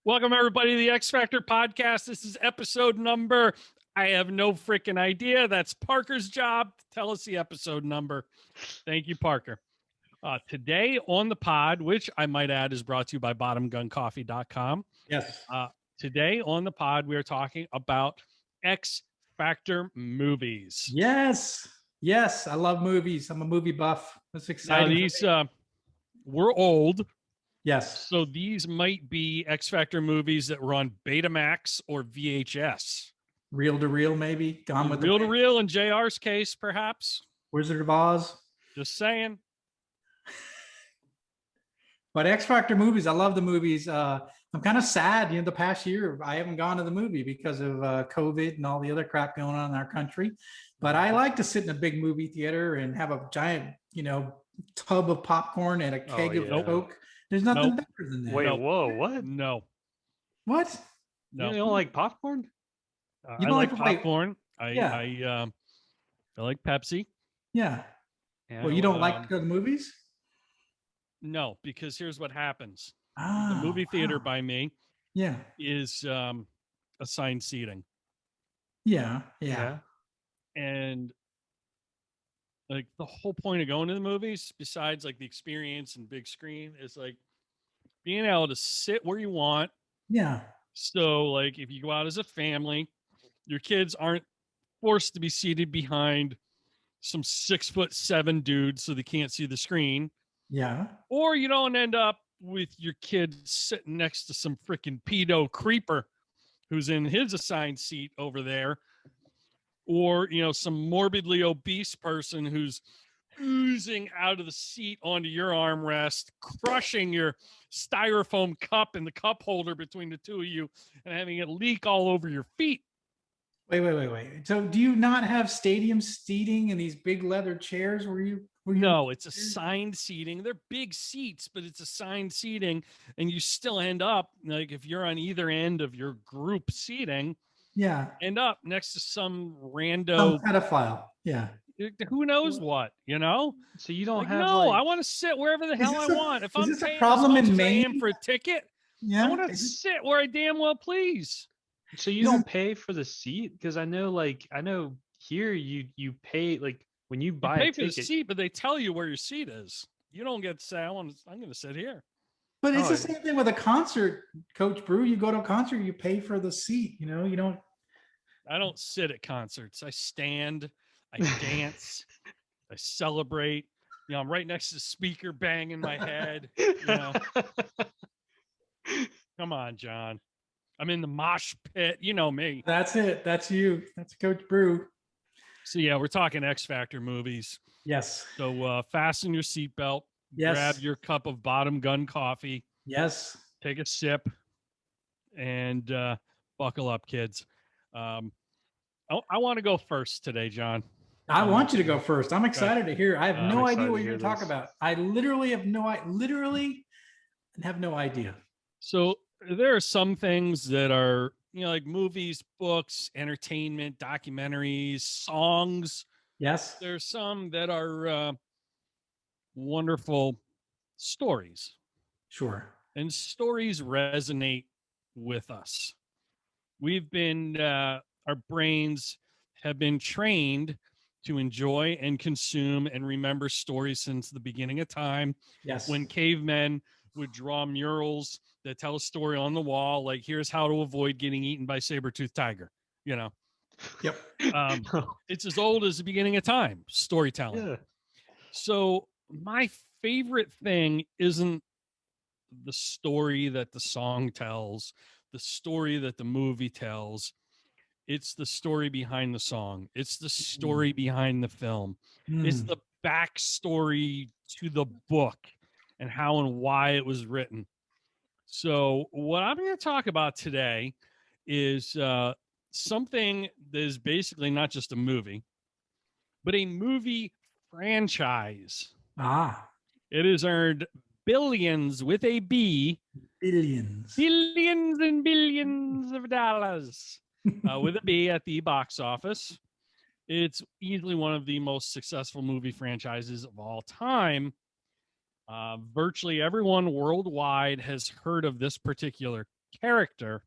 Welcome, everybody, to the X Factor podcast. This is episode number. I have no freaking idea. That's Parker's job to tell us the episode number. Thank you, Parker. Today on the pod, which I might add is brought to you by bottomguncoffee.com. Yes. Today on the pod, we are talking about X Factor movies. Yes. Yes. I love movies. I'm a movie buff. That's exciting. Now, these, we're old. Yes. So these might be X Factor movies that were on Betamax or VHS. Reel to reel, maybe. Gone with Reel to reel in JR's case, perhaps. Wizard of Oz. Just saying. But X Factor movies, I love the movies. I'm kind of sad, the past year I haven't gone to the movie because of COVID and all the other crap going on in our country. But I like to sit in a big movie theater and have a giant, tub of popcorn and a keg of Coke. There's nothing better than that. Wait, whoa, what? No. What? No. You don't like popcorn? I like popcorn. I like Pepsi. Yeah. Well, you don't like to go to the movies? No, because here's what happens. The movie theater by me is assigned seating. Yeah. And like the whole point of going to the movies, besides like the experience and big screen, is like being able to sit where you want. Yeah. So like if you go out as a family, your kids aren't forced to be seated behind some 6'7" dude so they can't see the screen. Yeah. Or you don't end up with your kid sitting next to some freaking pedo creeper who's in his assigned seat over there. Or, some morbidly obese person who's oozing out of the seat onto your armrest, crushing your styrofoam cup and the cup holder between the two of you and having it leak all over your feet. Wait. So do you not have stadium seating and these big leather chairs where you No, it's assigned seating. They're big seats, but it's assigned seating. And you still end up, like if you're on either end of your group seating, end up next to some rando pedophile. Yeah. Who knows what, So you don't have I want to sit wherever the hell I want. If I'm paying problem as much in as I Maine am for a ticket, I want to sit where I damn well please. So you don't pay for the seat? Because I know here you pay, like when you buy you pay a ticket for the seat, but they tell you where your seat is. You don't get to say, I'm going to sit here. But it's the same thing with a concert, Coach Brew. You go to a concert, you pay for the seat. You don't. I don't sit at concerts. I stand, I dance, I celebrate. I'm right next to the speaker banging my head. Come on, John. I'm in the mosh pit. You know me. That's it. That's you. That's Coach Brew. So yeah, we're talking X Factor movies. Yes. So fasten your seatbelt. Yes. Grab your cup of Bottom Gun coffee. Yes. Take a sip, and buckle up, kids. I want to go first today, John. I want you to go first. I'm excited to hear. I have no idea what you're going to talk about. I literally have no idea. So there are some things that are, like movies, books, entertainment, documentaries, songs. Yes. There's some that are wonderful stories. Sure. And stories resonate with us. We've been, our brains have been trained to enjoy and consume and remember stories since the beginning of time. Yes. When cavemen would draw murals that tell a story on the wall, like here's how to avoid getting eaten by saber-toothed tiger, Yep. It's as old as the beginning of time, storytelling. Yeah. So my favorite thing isn't the story that the song tells, the story that the movie tells. It's the story behind the song. It's the story behind the film. It's the backstory to the book and how and why it was written. So what I'm going to talk about today is something that is basically not just a movie, but a movie franchise. It has earned billions with a B. Billions and billions of dollars with a B at the box office. It's easily one of the most successful movie franchises of all time. Virtually everyone worldwide has heard of this particular character.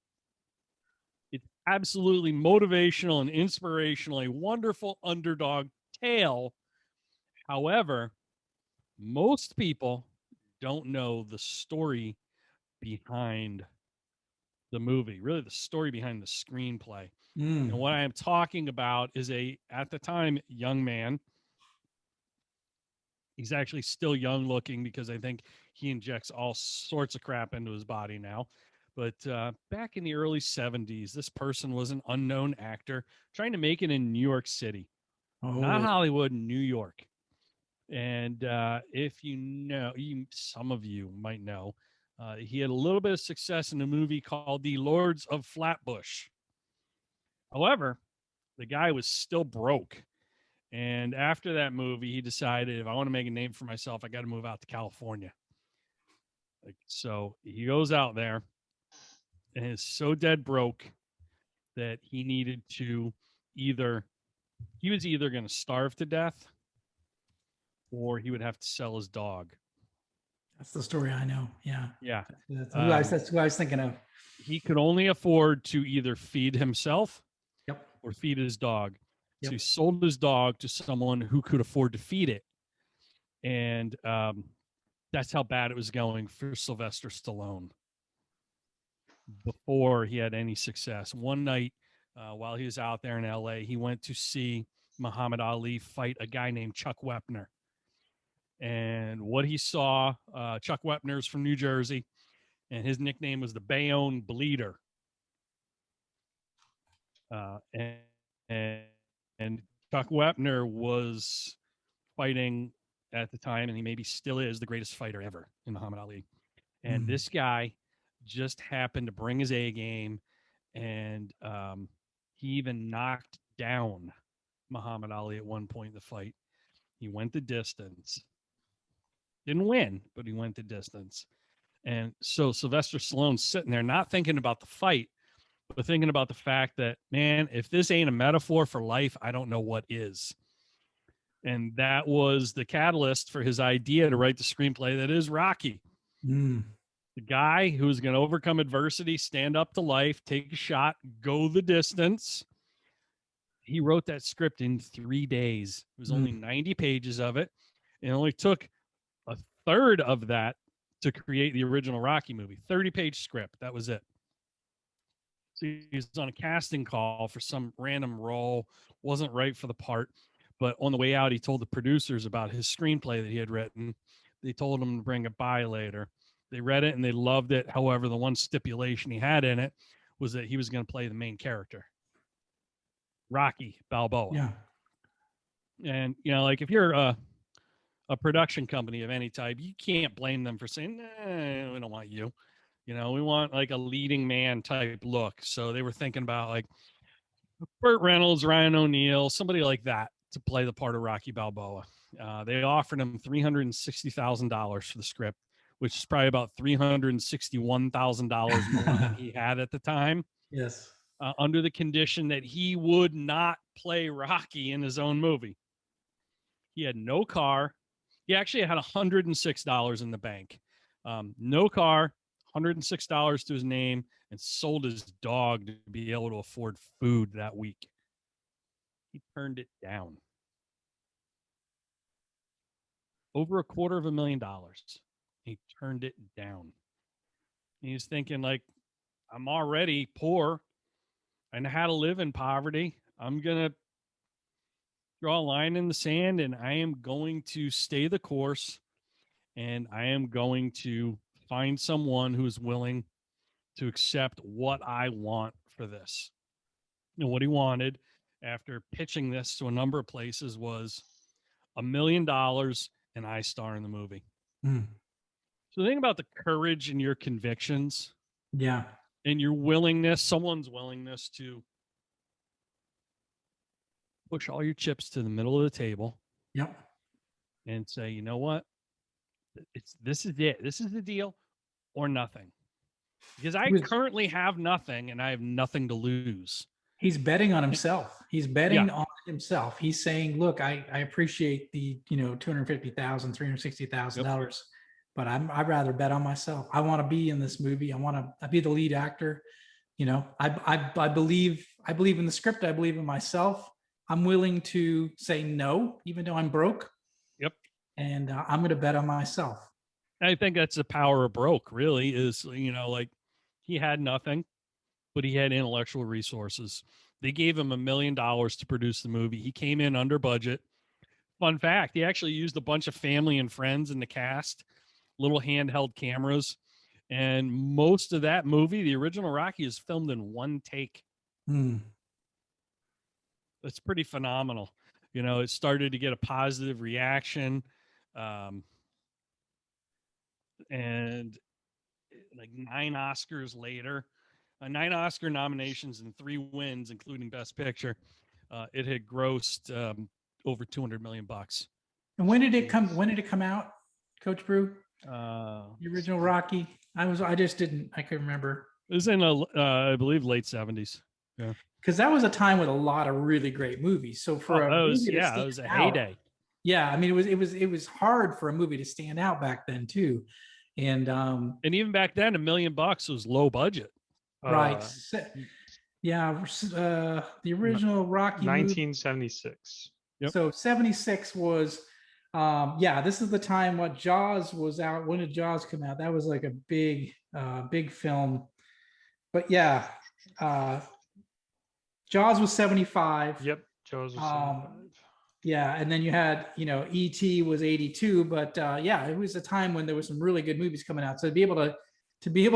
It's absolutely motivational and inspirational, a wonderful underdog tale. However, most people don't know the story behind the movie, really the story behind the screenplay. And what I am talking about is at the time, young man. He's actually still young looking because I think he injects all sorts of crap into his body now. But back in the early 70s, this person was an unknown actor trying to make it in New York City, not Hollywood, New York. And if you know, some of you might know, he had a little bit of success in a movie called The Lords of Flatbush. However, the guy was still broke. And after that movie, he decided, if I want to make a name for myself, I got to move out to California. So he goes out there and is so dead broke that he needed to he was either going to starve to death or he would have to sell his dog. That's the story I know. Yeah. Yeah. That's who I was thinking of. He could only afford to either feed himself or feed his dog. So he sold his dog to someone who could afford to feed it. And that's how bad it was going for Sylvester Stallone before he had any success. One night, while he was out there in LA, he went to see Muhammad Ali fight a guy named Chuck Wepner. And what he saw, Chuck Wepner's from New Jersey, and his nickname was the Bayonne Bleeder. And Chuck Wepner was fighting at the time, and he maybe still is the greatest fighter ever in Muhammad Ali. And this guy just happened to bring his A game, and he even knocked down Muhammad Ali at one point in the fight. He went the distance. Didn't win, but he went the distance. And so Sylvester Stallone's sitting there not thinking about the fight, but thinking about the fact that, man, if this ain't a metaphor for life, I don't know what is. And that was the catalyst for his idea to write the screenplay that is Rocky. The guy who's going to overcome adversity, stand up to life, take a shot, go the distance. He wrote that script in 3 days. It was only 90 pages of it. It only took a third of that to create the original Rocky movie. 30-page script. That was it. So he was on a casting call for some random role, wasn't right for the part. But on the way out, he told the producers about his screenplay that he had written. They told him to bring it by later. They read it and they loved it. However, the one stipulation he had in it was that he was going to play the main character, Rocky Balboa. Yeah. And, you know, like if you're a production company of any type, you can't blame them for saying, nah, we don't want you. You know, we want like a leading man type look. So they were thinking about like Burt Reynolds, Ryan O'Neal, somebody like that to play the part of Rocky Balboa. They offered him $360,000 for the script, which is probably about $361,000 more than he had at the time. Yes. Under the condition that he would not play Rocky in his own movie. He had no car. He actually had $106 in the bank. No car, $106 to his name, and sold his dog to be able to afford food that week. He turned it down. Over $250,000. He turned it down. He's thinking like, I'm already poor. I know how to live in poverty. I'm going to draw a line in the sand and I am going to stay the course and I am going to find someone who is willing to accept what I want for this. And what he wanted after pitching this to a number of places was $1 million and I star in the movie. So think about the courage in your convictions. Yeah. And your willingness, someone's willingness to push all your chips to the middle of the table. Yep. And say, you know what? This is it. This is the deal or nothing. Because I currently have nothing and I have nothing to lose. He's betting on himself. He's betting on himself. He's saying, look, I appreciate the, $250,000, $360,000 but I'd rather bet on myself. I want to be in this movie. I want to be the lead actor. You know, I believe in the script. I believe in myself. I'm willing to say no, even though I'm broke. Yep. And I'm going to bet on myself. I think that's the power of broke, really, is, like he had nothing, but he had intellectual resources. They gave him $1 million to produce the movie. He came in under budget. Fun fact, he actually used a bunch of family and friends in the cast, little handheld cameras. And most of that movie, the original Rocky, is filmed in one take. It's pretty phenomenal. It started to get a positive reaction. And like 9 Oscars later, 9 Oscar nominations and 3 wins, including Best Picture, it had grossed over $200 million. And when did it come? When did it come out, Coach Brew? The original Rocky. I just didn't. I couldn't remember. It was in I believe late 70s. Yeah, because that was a time with a lot of really great movies. So for it was a heyday. Yeah, I mean, it was hard for a movie to stand out back then too, and even back then, $1 million was low budget. Right. Yeah, the original Rocky 1976. Yep. So 76 was, this is the time what Jaws was out. When did Jaws come out? That was like a big film. But yeah, Jaws was 75. Yep, Jaws was 75. Yeah, and then you had, E.T. was 82. But it was a time when there was some really good movies coming out. So to be able to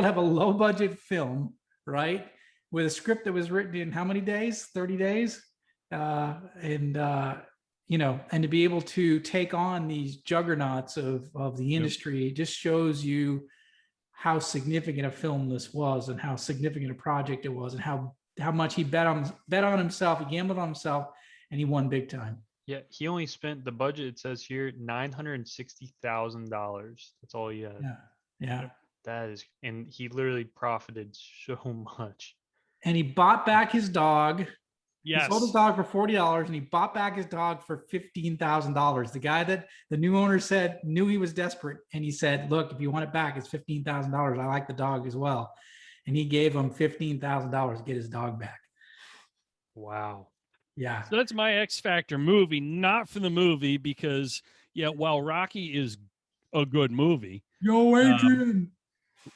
have a low budget film, right, with a script that was written in how many days? 30 days, and to be able to take on these juggernauts of the industry, just shows you how significant a film this was, and how significant a project it was, and how much he bet on himself, he gambled on himself, and he won big time. Yeah, he only spent, the budget, it says here, $960,000. That's all he had. Yeah. That is, and he literally profited so much. And he bought back his dog. Yes. He sold his dog for $40, and he bought back his dog for $15,000. The guy that the new owner said knew he was desperate, and he said, "Look, if you want it back, it's $15,000. I like the dog as well." And he gave him $15,000 to get his dog back. Wow. Yeah. So that's my X Factor movie, not for the movie, because while Rocky is a good movie, Yo, Adrian.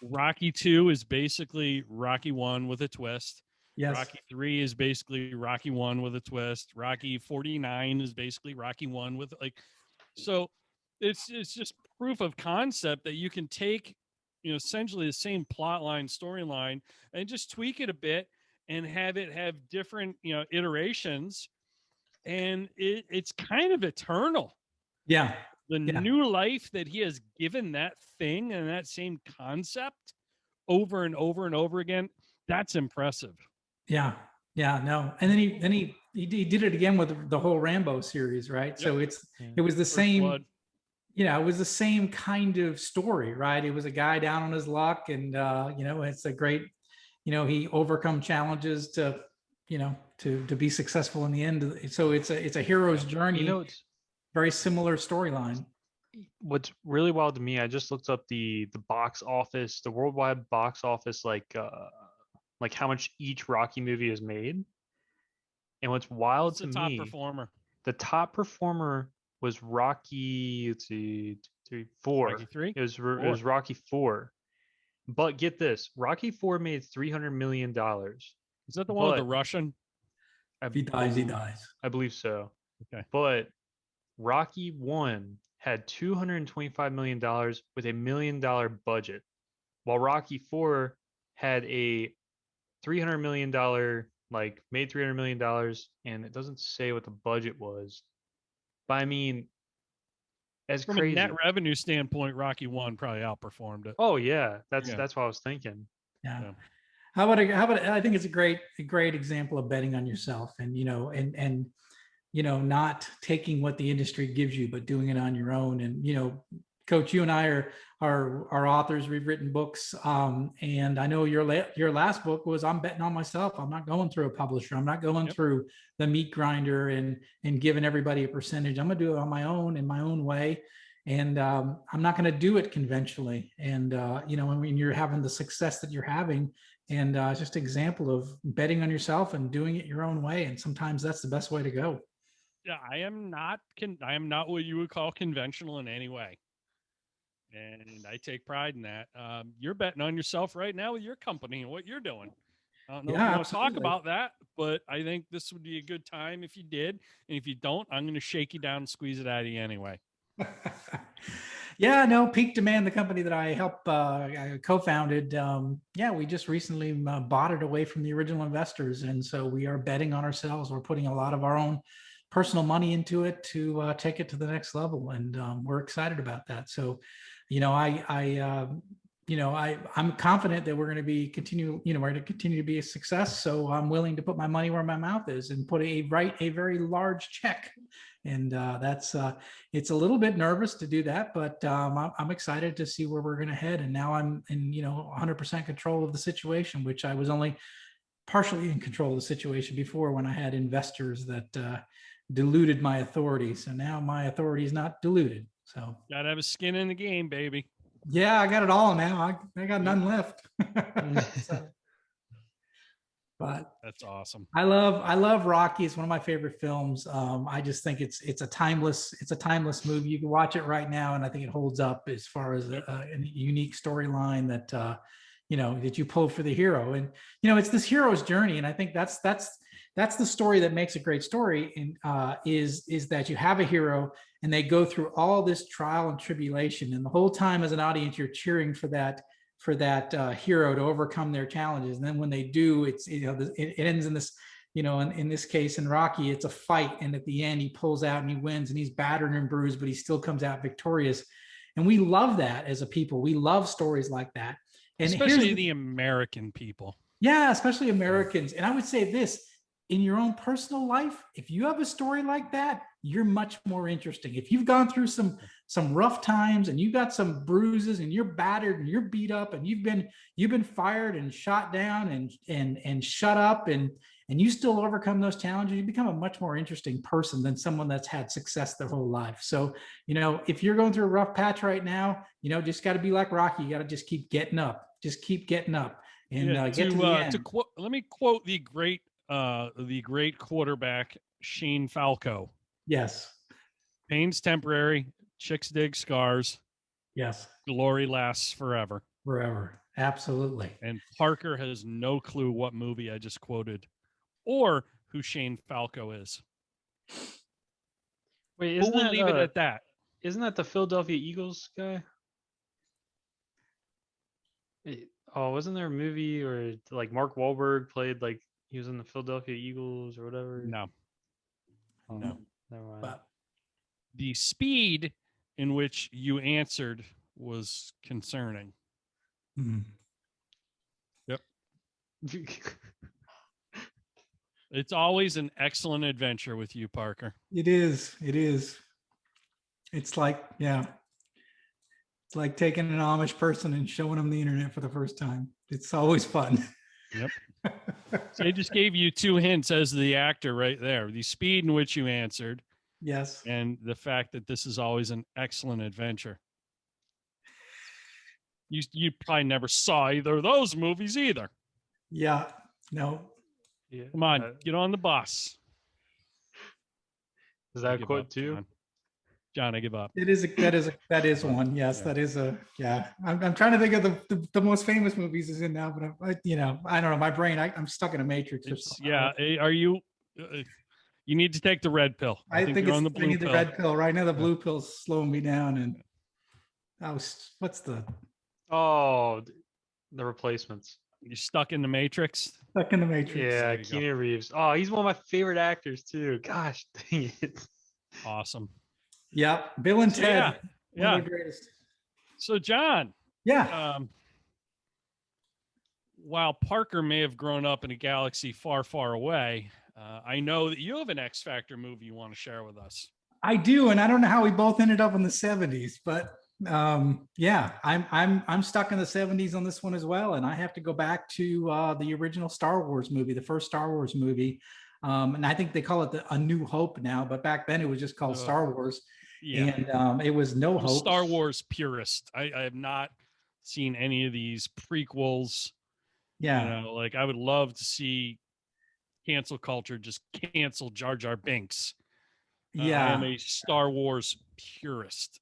Rocky 2 is basically Rocky 1 with a twist. Yes. Rocky 3 is basically Rocky 1 with a twist. Rocky 49 is basically Rocky 1 with so it's just proof of concept that you can take, essentially the same plot line, storyline, and just tweak it a bit and have it have different, iterations. And it's kind of eternal. Yeah. The new life that he has given that thing and that same concept over and over and over again, that's impressive. Yeah. No. And then he did it again with the whole Rambo series, right? Yep. So it was the same. Blood. It was the same kind of story, right? It was a guy down on his luck, and it's a great, he overcome challenges to be successful in the end. So it's a hero's journey. It's very similar storyline. What's really wild to me, I just looked up the box office, the worldwide box office, like how much each Rocky movie has made. And what's wild to me, the top performer was Rocky, let's see, 4. Rocky 3? It was Rocky 4. But get this, Rocky 4 made $300 million. Is that the one with the Russian? If he dies, he dies. I believe so. Okay. But Rocky 1 had $225 million with $1 million budget, while Rocky 4 had a $300 million, made $300 million, and it doesn't say what the budget was. But I mean, as from crazy. a net revenue standpoint, Rocky 1 probably outperformed it. Oh yeah, that's what I was thinking. Yeah. How about I think it's a great example of betting on yourself, and not taking what the industry gives you, but doing it on your own. And Coach, you and I are authors. We've written books, and I know your last book was, I'm betting on myself. I'm not going through a publisher. I'm not going through the meat grinder and giving everybody a percentage. I'm gonna do it on my own, in my own way. and I'm not going to do it conventionally. And you know, when you're having the success that you're having, and just an example of betting on yourself and doing it your own way, and sometimes that's the best way to go. Yeah, I am not what you would call conventional in any way, and I take pride in that. You're betting on yourself right now with your company and what you're doing. I don't know if Yeah, you want to talk absolutely. about that, but I think this would be a good time if you did. And if you don't, I'm going to shake you down and squeeze it out of you anyway. Yeah, no, Peak Demand, the company that I helped I co-founded. Yeah, we just recently bought it away from the original investors, and so we are betting on ourselves. We're putting a lot of our own personal money into it to take it to the next level, and we're excited about that. So, you know, I'm confident that we're going to be continue. You know, we're going to continue to be a success. So I'm willing to put my money where my mouth is and put a very large check. And that's it's a little bit nervous to do that, but I'm excited to see where we're going to head. And now I'm in, you know, 100% control of the situation, which I was only partially in control of the situation before when I had investors that diluted my authority. So now my authority is not diluted. So Got to have a skin in the game, baby. yeah, I got it all now. I got none left. So, but That's awesome. I love Rocky. It's one of my favorite films. I just think it's a timeless movie. You can watch it right now, and I think it holds up as far as a unique storyline that you know, that you pull for the hero. And you know, it's this hero's journey, and I think that's the story that makes a great story. And is that you have a hero, and they go through all this trial and tribulation, and the whole time as an audience, you're cheering for that hero to overcome their challenges. And then when they do, it's, you know, it ends in this, you know, in this case in Rocky, it's a fight, and at the end he pulls out and he wins, and he's battered and bruised, but he still comes out victorious. And we love that as a people. We love stories like that. And especially the American people. Yeah, especially Americans. And I would say this, in your own personal life, if you have a story like that, you're much more interesting. If you've gone through some rough times, and you got some bruises, and you're battered and you're beat up, and you've been fired and shot down and shut up, and you still overcome those challenges, you become a much more interesting person than someone that's had success their whole life. So, you know, if you're going through a rough patch right now, you know, just got to be like Rocky. You got to just keep getting up. Just keep getting up and get to the end. Let me quote the great quarterback Shane Falco. Yes. Pain's temporary, chicks dig scars. Yes. Glory lasts forever. Forever. Absolutely. And Parker has no clue what movie I just quoted or who Shane Falco is. Wait, isn't we'll leave it at that. Isn't that the Philadelphia Eagles guy? Oh, wasn't there a movie where like Mark Wahlberg played, like he was in the Philadelphia Eagles or whatever? No. Oh, no. Never mind. But the speed in which you answered was concerning. Mm-hmm. Yep. It's always an excellent adventure with you, Parker. It is. It is. It's like, yeah. It's like taking an Amish person and showing them the internet for the first time. It's always fun. Yep. So I just gave you 2 hints as the actor right there. The speed in which you answered. Yes. And the fact that this is always an excellent adventure. You probably never saw either of those movies either. Yeah. No. Yeah. Come on, get on the bus. Is that a quote too? John, I give up. That is one. Yes, yeah. That is a, yeah. I'm trying to think of the most famous movies is in now, but you know, I don't know. My brain, I'm stuck in a matrix. Yeah. Are you? You need to take the red pill. I think you're on the blue pill. The red pill right now. The blue pill's slowing me down, and what's the? Oh, the Replacements. You're stuck in the Matrix. Stuck in the Matrix. Yeah, Keanu Reeves. Oh, he's one of my favorite actors too. Gosh, dang it. Awesome. Yeah, Bill and Ted. Yeah. One of the greatest. So, John. Yeah. While Parker may have grown up in a galaxy far, far away, I know that you have an X Factor movie you want to share with us. I do, and I don't know how we both ended up in the 70s, but yeah, I'm stuck in the 70s on this one as well, and I have to go back to the original Star Wars movie, the first Star Wars movie, and I think they call it A New Hope now, but back then it was just called Star Wars. Yeah. And it was no I'm a hope. Star Wars purist. I have not seen any of these prequels. Yeah. Like I would love to see cancel culture just cancel Jar Jar Binks. I am Yeah. a Star Wars purist. So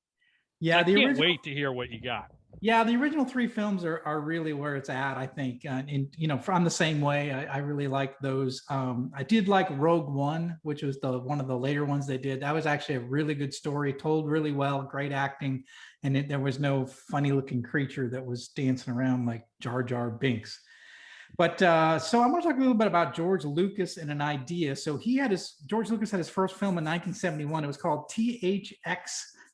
Yeah. I The can't original. wait to hear what you got. Yeah, the original three films are really where it's at, I think. And I'm the same way. I really like those. I did like Rogue One, which was the one of the later ones they did. That was actually a really good story, told really well, great acting, and there was no funny looking creature that was dancing around like Jar Jar Binks. But so I'm going to talk a little bit about George Lucas and an idea. So George Lucas had his first film in 1971. It was called THX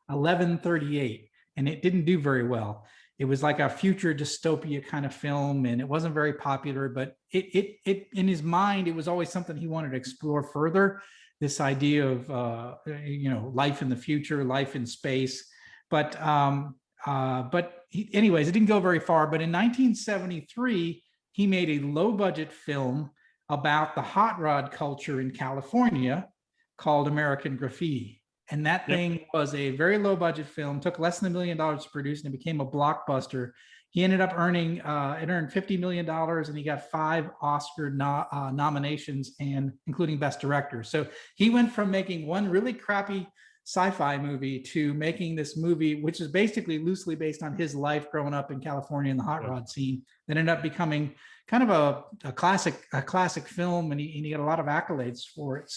1138, and it didn't do very well. It was like a future dystopia kind of film, and it wasn't very popular. But it in his mind, it was always something he wanted to explore further. This idea of life in the future, life in space. Anyways, it didn't go very far. But in 1973, he made a low budget film about the hot rod culture in California called American Graffiti. And that thing was a very low budget film, took less than $1 million to produce, and it became a blockbuster. He ended up earning, it earned $50 million, and he got 5 Oscar nominations, and including Best Director. So he went from making one really crappy sci-fi movie to making this movie, which is basically loosely based on his life growing up in California in the hot rod scene, that ended up becoming kind of a classic film, and he got a lot of accolades for it.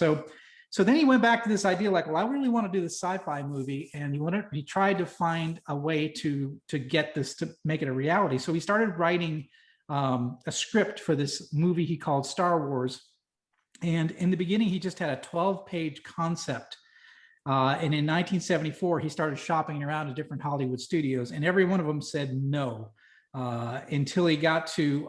So then he went back to this idea, like, well, I really want to do this sci-fi movie, and he tried to find a way to get this, to make it a reality. So he started writing a script for this movie he called Star Wars. And in the beginning, he just had a 12-page concept. And in 1974, he started shopping around to different Hollywood studios, and every one of them said no, until he got to.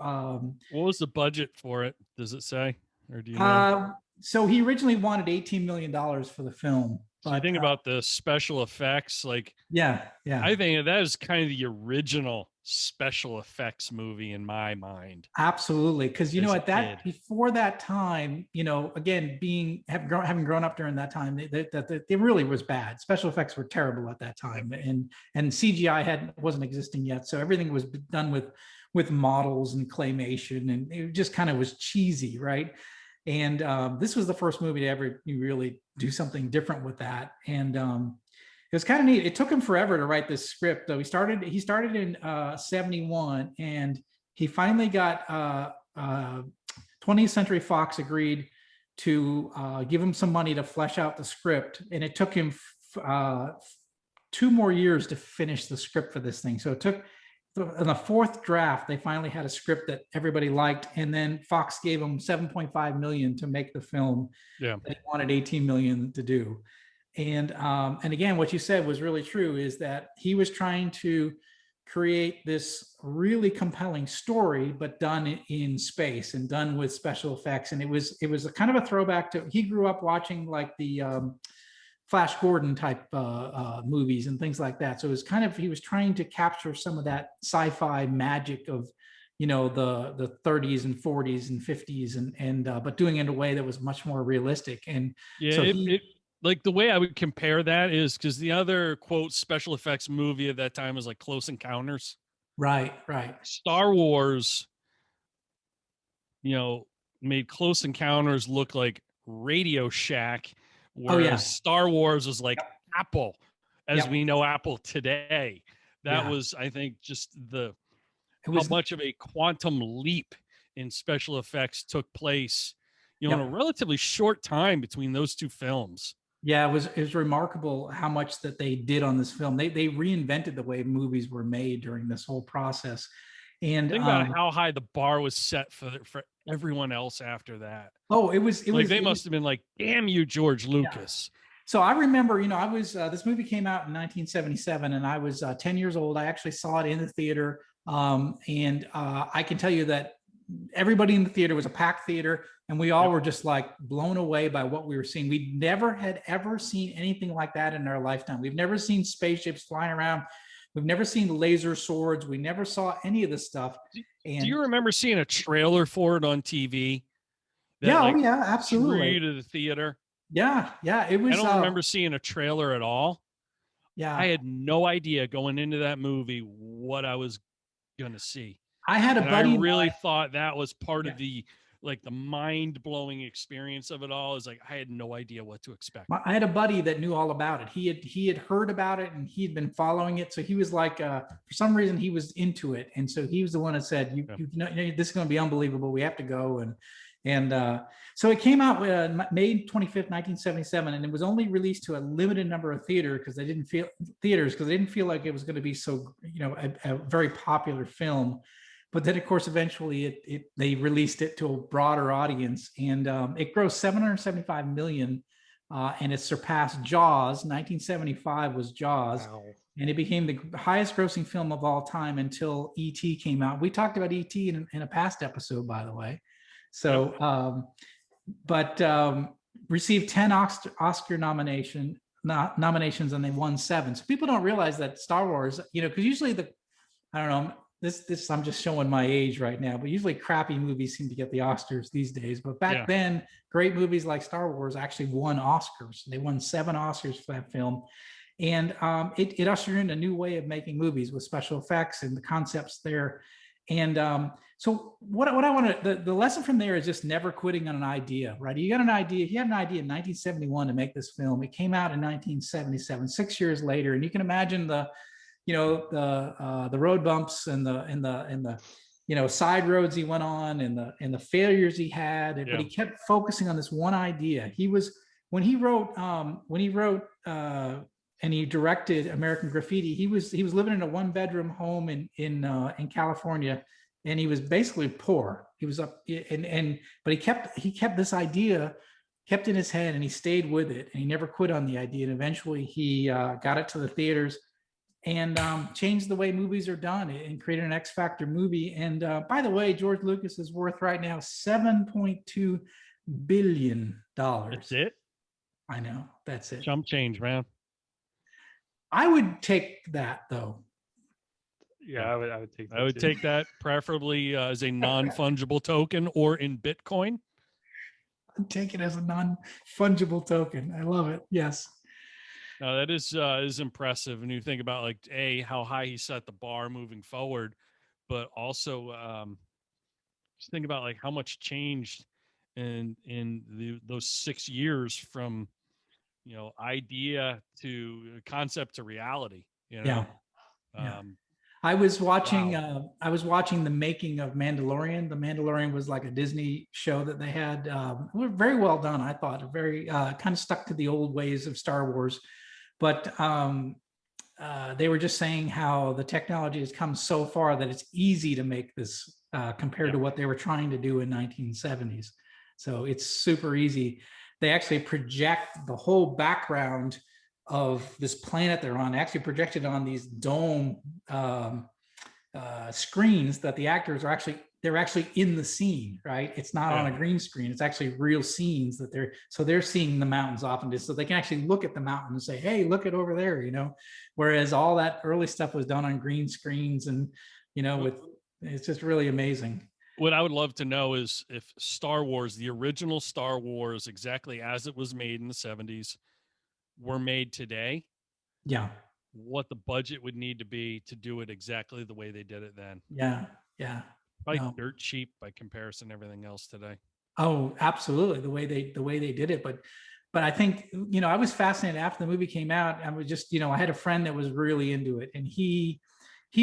What was the budget for it? Does it say, or do you know? So he originally wanted $18 million for the film. So you think about the special effects, like yeah. I think that is kind of the original special effects movie in my mind. Absolutely, because before that time, again, having grown up during that time, it really was bad. Special effects were terrible at that time, and CGI wasn't existing yet, so everything was done with models and claymation, and it just kind of was cheesy, right? And this was the first movie to ever really do something different with that. And it was kind of neat. It took him forever to write this script, though. He started in 71, and he finally got 20th Century Fox agreed to give him some money to flesh out the script. And it took him 2 more years to finish the script for this thing. So it took, in the 4th draft, they finally had a script that everybody liked, and then Fox gave him $7.5 million to make the film. Yeah, that he wanted $18 million to do. And again, what you said was really true, is that he was trying to create this really compelling story, but done in space and done with special effects. And it was a kind of a throwback to, he grew up watching like the Flash Gordon type movies and things like that. So it was kind of, he was trying to capture some of that sci-fi magic of, the 30s and 40s and 50s, and but doing it in a way that was much more realistic. And yeah, so like the way I would compare that is because the other quote special effects movie at that time was like Close Encounters. Right. Star Wars, made Close Encounters look like Radio Shack, whereas Star Wars was like Apple, as we know Apple today. That was, I think, just how much of a quantum leap in special effects took place, in a relatively short time between those two films. Yeah, it was remarkable how much that they did on this film. They reinvented the way movies were made during this whole process. And think about how high the bar was set for everyone else after that. Oh, it was they must have been like, "Damn you, George Lucas." Yeah. So I remember, I was this movie came out in 1977, and I was 10 years old. I actually saw it in the theater, and I can tell you that everybody in the theater was a packed theater, and we all were just like blown away by what we were seeing. We never had ever seen anything like that in our lifetime. We've never seen spaceships flying around. We've never seen laser swords. We never saw any of this stuff. And do you remember seeing a trailer for it on TV? Absolutely. Drew you to the theater. Yeah, it was. I don't remember seeing a trailer at all. Yeah. I had no idea going into that movie what I was going to see. I had a And I buddy. really thought that was part Yeah. of the mind-blowing experience of it all. Is like I had no idea what to expect. I had a buddy that knew all about it. He had heard about it and he had been following it. So he was like, for some reason, he was into it, and so he was the one that said, "You know, this is going to be unbelievable. We have to go." And so it came out May 25th, 1977, and it was only released to a limited number of theaters because they didn't feel like it was going to be so, a very popular film. But then, of course, eventually they released it to a broader audience, and it grossed 775 million, and it surpassed Jaws. 1975 was Jaws, Wow. and it became the highest-grossing film of all time until E.T. came out. We talked about E.T. in a past episode, by the way. So, received 10 Oscar nominations, and they won 7. So people don't realize that Star Wars, because usually I don't know. This I'm just showing my age right now, but usually crappy movies seem to get the Oscars these days. But back then, great movies like Star Wars actually won Oscars. They won 7 Oscars for that film. And it ushered in a new way of making movies with special effects and the concepts there. And so what I want to, the lesson from there is just never quitting on an idea, right? You got an idea. He had an idea in 1971 to make this film. It came out in 1977, 6 years later. And you can imagine the road bumps and the side roads he went on and the failures he had, but he kept focusing on this one idea. When he wrote and he directed American Graffiti, he was living in a 1-bedroom home in California, and he was basically poor. He was up but he kept this idea kept in his head, and he stayed with it, and he never quit on the idea. And eventually he got it to the theaters and changed the way movies are done and created an X Factor movie. And by the way, George Lucas is worth right now $7.2 billion. That's it? I know. That's it. Chump change, man. I would take that, though. Yeah, I would take that. I would take that preferably as a non-fungible token or in Bitcoin. I'd take it as a non-fungible token. I love it. Yes. No, that is impressive. And you think about how high he set the bar moving forward, but also just think about how much changed in those 6 years from idea to concept to reality. Yeah. I was watching the making of Mandalorian. The Mandalorian was like a Disney show that they had. Very well done, I thought. Very kind of stuck to the old ways of Star Wars. But they were just saying how the technology has come so far that it's easy to make this compared to what they were trying to do in 1970s. So it's super easy. They actually project the whole background of this planet they're on. They actually projected on these dome screens that the actors they're actually in the scene, right? It's not on a green screen. It's actually real scenes that they're seeing the mountains often, so they can actually look at the mountain and say, hey, look at over there, whereas all that early stuff was done on green screens and, it's just really amazing. What I would love to know is if Star Wars, the original Star Wars, exactly as it was made in the 70s, were made today. Yeah. What the budget would need to be to do it exactly the way they did it then. Yeah. Yeah. Dirt cheap by comparison to everything else today. Oh, absolutely. The way they did it. But I think, I was fascinated after the movie came out. I was just, I had a friend that was really into it, and he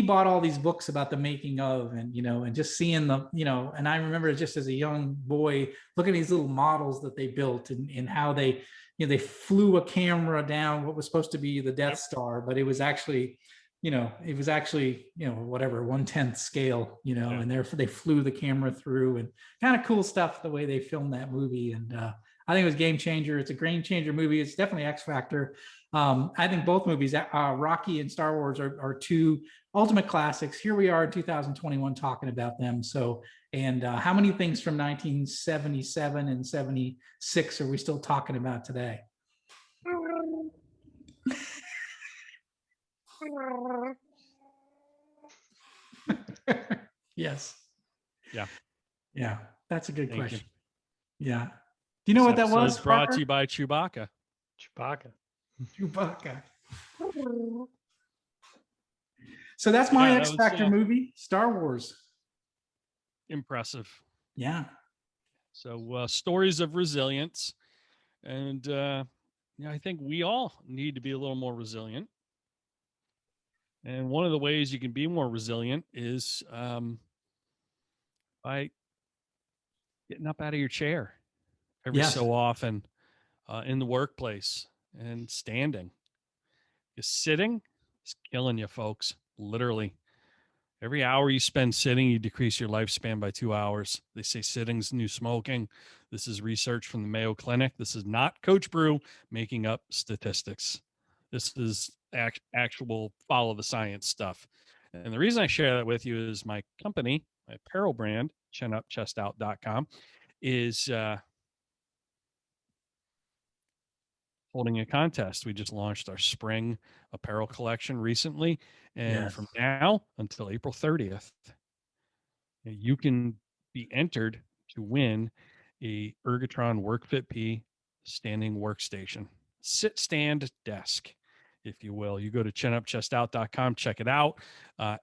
bought all these books about the making of, and just seeing the, and I remember just as a young boy, looking at these little models that they built and how they, they flew a camera down what was supposed to be the Death Star, but it was actually, whatever, 1/10 scale, and therefore they flew the camera through, and kind of cool stuff, the way they filmed that movie. And I think it was game changer. It's a game changer movie. It's definitely X Factor. I think both movies, Rocky and Star Wars, are 2 ultimate classics. Here we are in 2021 talking about them. So, and how many things from 1977 and 76 are we still talking about today? Yes. Yeah. Yeah. That's a good Thank question. you. Yeah. Do you know what that was? Brought to you by Chewbacca. Chewbacca. Chewbacca. So that's my Yeah, X Factor movie, Star Wars. Impressive. Yeah. So stories of resilience. And I think we all need to be a little more resilient. And one of the ways you can be more resilient is by getting up out of your chair every Yes. so often in the workplace and standing. Because sitting is killing you, folks. Literally. Every hour you spend sitting, you decrease your lifespan by 2 hours. They say sitting's new smoking. This is research from the Mayo Clinic. This is not Coach Brew making up statistics. This is actual follow the science stuff. And the reason I share that with you is my company, my apparel brand, chinupchestout.com, is holding a contest. We just launched our spring apparel collection recently. And from now until April 30th, you can be entered to win a Ergotron WorkFit P standing workstation, sit stand desk, if you will. You go to chinupchestout.com, check it out.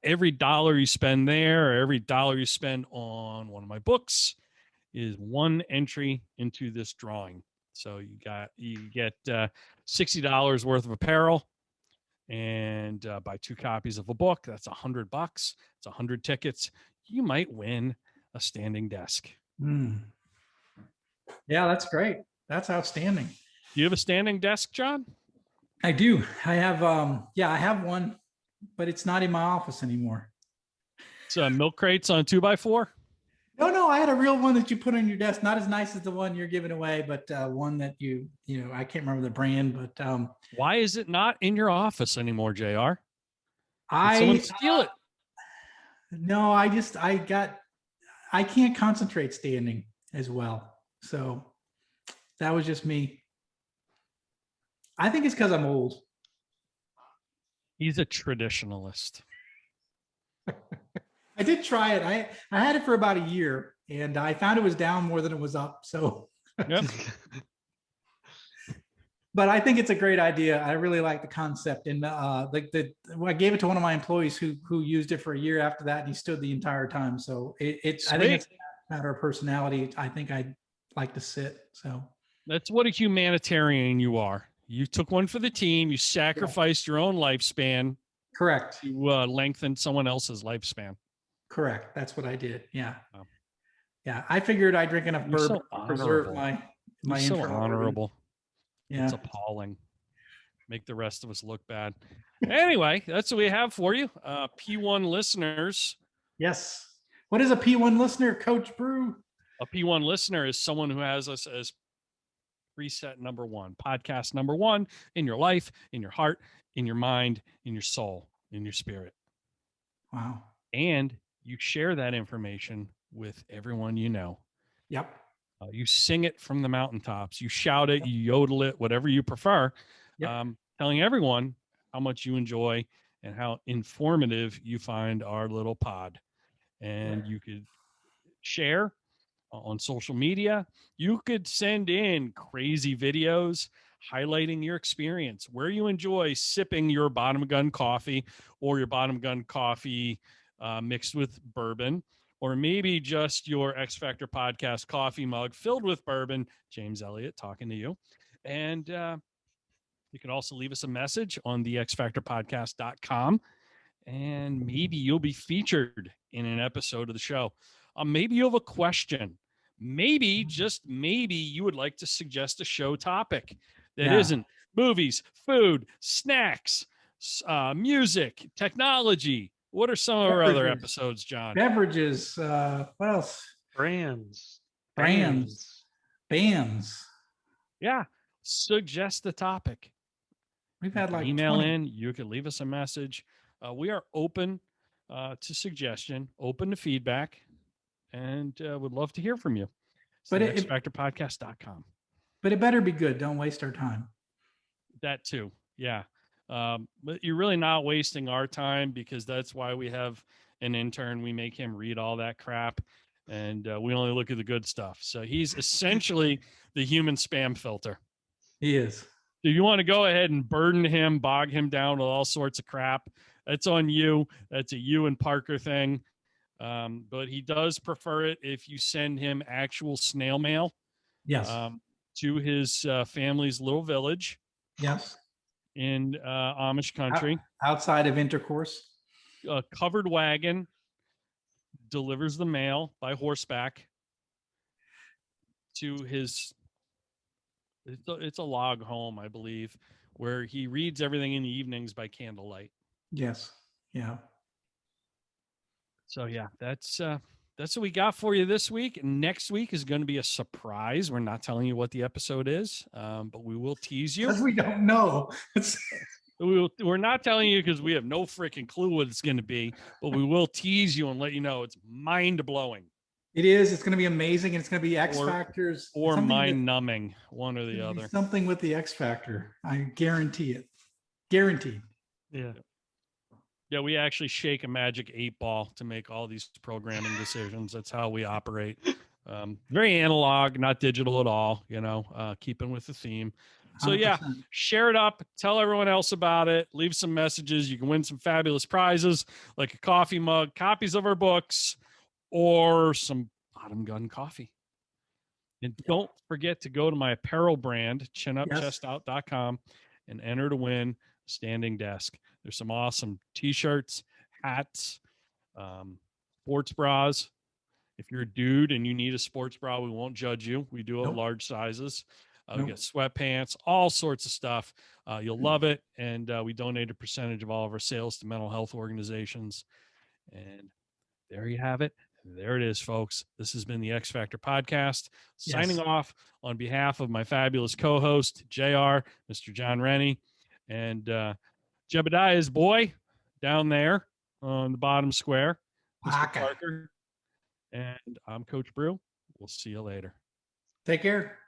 Every dollar you spend there, or every dollar you spend on one of my books, is one entry into this drawing. So you get $60 worth of apparel and buy 2 copies of a book. That's $100. It's 100 tickets. You might win a standing desk. Yeah, that's great. That's outstanding. Do you have a standing desk, John? I do. I have I have one, but it's not in my office anymore. It's milk crates on a 2x4. No, I had a real one that you put on your desk, not as nice as the one you're giving away, but one that I can't remember the brand, but why is it not in your office anymore, JR? Did someone steal it? No, I can't concentrate standing as well. So that was just me. I think it's because I'm old. He's a traditionalist. I did try it. I had it for about a year and I found it was down more than it was up. So, yep. But I think it's a great idea. I really like the concept. And I gave it to one of my employees who used it for a year after that. And he stood the entire time. So I think it's a matter of personality. I think I'd like to sit. So that's what a humanitarian you are. You took one for the team. You sacrificed your own lifespan. Correct. To lengthen someone else's lifespan. Correct. That's what I did. Yeah. Oh. Yeah. I figured I'd drink enough bourbon to preserve my so honorable. Yeah. It's appalling. Make the rest of us look bad. Anyway, that's what we have for you. P1 listeners. Yes. What is a P1 listener, Coach Brew? A P1 listener is someone who has us as preset number 1, podcast number 1 in your life, in your heart, in your mind, in your soul, in your spirit. Wow. And you share that information with everyone you know. Yep. You sing it from the mountaintops. You shout it, you yodel it, whatever you prefer, telling everyone how much you enjoy and how informative you find our little pod. And you could share on social media. You could send in crazy videos highlighting your experience, where you enjoy sipping your bottom gun coffee or your bottom gun coffee mixed with bourbon, or maybe just your X Factor podcast coffee mug filled with bourbon. James Elliott talking to you. And you can also leave us a message on the xfactorpodcast.com, and maybe you'll be featured in an episode of the show. Maybe you have a question. Maybe, just maybe, you would like to suggest a show topic that isn't movies, food, snacks, music, technology. What are some of our other episodes, John? Beverages. What else? Brands. Yeah. Suggest the topic. We've had like email 20. In. You can leave us a message. We are open to suggestion, open to feedback, and would love to hear from you. So but xfactorpodcast.com. But it better be good. Don't waste our time. That too. Yeah. But you're really not wasting our time, because that's why we have an intern. We make him read all that crap, and we only look at the good stuff. So he's essentially the human spam filter. He is. If you want to go ahead and burden him, bog him down with all sorts of crap, that's on you. That's a you and Parker thing. But he does prefer it if you send him actual snail mail Yes. to his family's little village Yes. in Amish country. Outside of intercourse. A covered wagon delivers the mail by horseback to his. It's a log home, I believe, where he reads everything in the evenings by candlelight. Yes. Yeah. So yeah, that's what we got for you this week. Next week is going to be a surprise. We're not telling you what the episode is, but we will tease you. Because we don't know. We're not telling you because we have no freaking clue what it's going to be, but we will tease you and let you know it's mind blowing. It is. It's going to be amazing. And it's going to be X Factors or mind numbing, one or the other. Something with the X Factor. I guarantee it. Guaranteed. Yeah. Yeah, we actually shake a magic 8-ball to make all these programming decisions. That's how we operate. Very analog, not digital at all, keeping with the theme. So 100%. yeah, share it up, tell everyone else about it, leave some messages. You can win some fabulous prizes like a coffee mug, copies of our books, or some bottom gun coffee. And don't forget to go to my apparel brand, chinupchestout.com, and enter to win a standing desk. There's some awesome t-shirts, hats, sports bras. If you're a dude and you need a sports bra, we won't judge you. We do have large sizes. We got sweatpants, all sorts of stuff. You'll love it. And we donate a percentage of all of our sales to mental health organizations. And there you have it. There it is, folks. This has been the X Factor Podcast. Signing off on behalf of my fabulous co-host, JR, Mr. Jon Rennie, and Jebediah's boy down there on the bottom square, Mr. Parker. And I'm Coach Brew. We'll see you later. Take care.